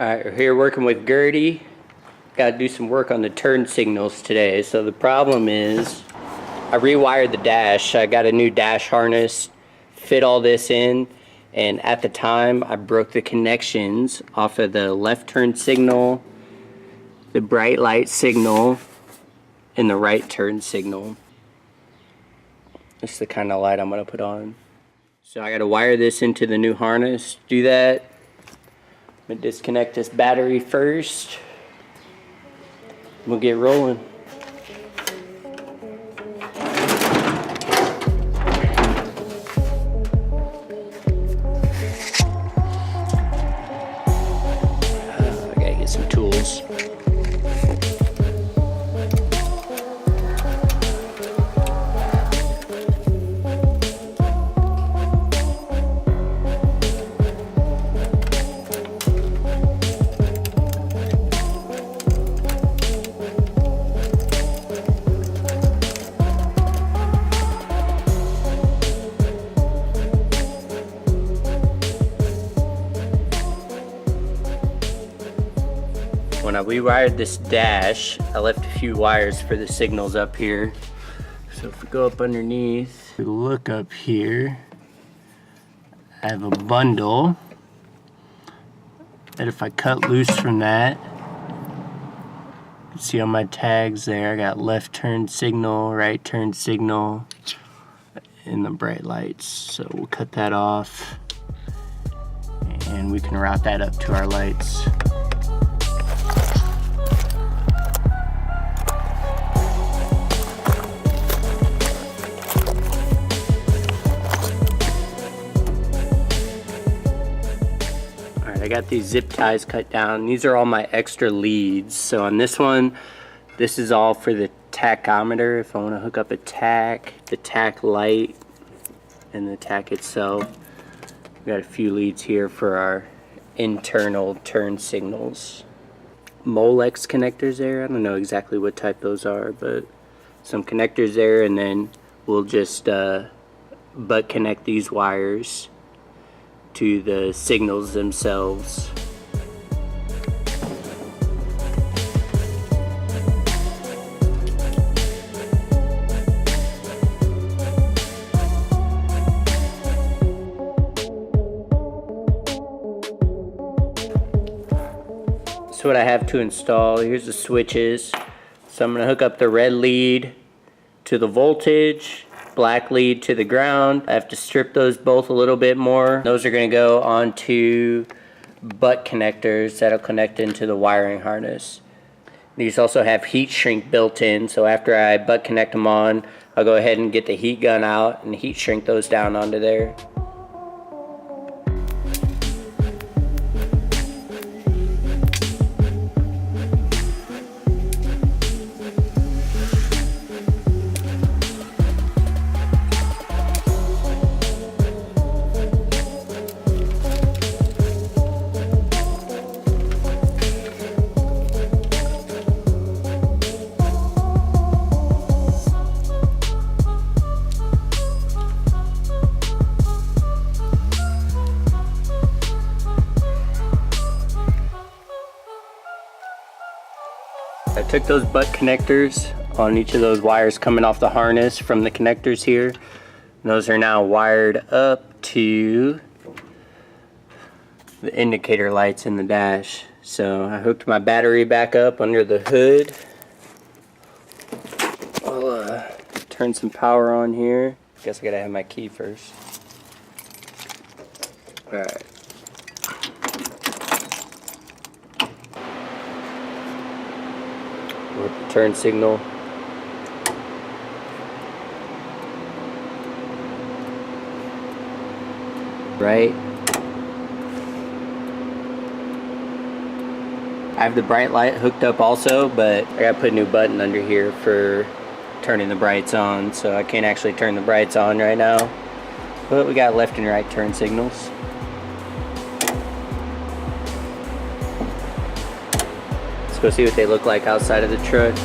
Alright, we're here working with Gertie. Got to do some work on the turn signals today. So the problem is, I rewired the dash. I got a new dash harness, fit all this in, and at the time I broke the connections off of the left turn signal, the bright light signal, and the right turn signal. This is the kind of light I'm going to put on. So I got to wire this into the new harness. Do that. I'm going to disconnect this battery first. We'll get rolling. I gotta get some tools. When I rewired this dash, I left a few wires for the signals up here. So if we go up underneath, we look up here, I have a bundle that if I cut loose from that, you can see on my tags there, I got left turn signal, right turn signal, and the bright lights. So we'll cut that off and we can route that up to our lights. I got these zip ties cut down. These are all my extra leads. So on this one, this is all for the tachometer. If I want to hook up a tack, the tack light, and the tack itself. We got a few leads here for our internal turn signals. Molex connectors there. I don't know exactly what type those are, but some connectors there, and then we'll just butt connect these wires to the signals themselves. That's what I have to install. Here's the switches. So I'm going to hook up the red lead to the voltage, black lead to the ground. I have to strip those both a little bit more. Those are going to go onto butt connectors that'll connect into the wiring harness. These also have heat shrink built in, so after I butt connect them on, I'll go ahead and get the heat gun out and heat shrink those down onto there. I took those butt connectors on each of those wires coming off the harness from the connectors here. And those are now wired up to the indicator lights in the dash. So I hooked my battery back up under the hood. I'll turn some power on here. Guess I gotta have my key first. Alright. With the turn signal. Right. I have the bright light hooked up also, but I gotta put a new button under here for turning the brights on, so I can't actually turn the brights on right now. But we got left and right turn signals. Go see what they look like outside of the truck.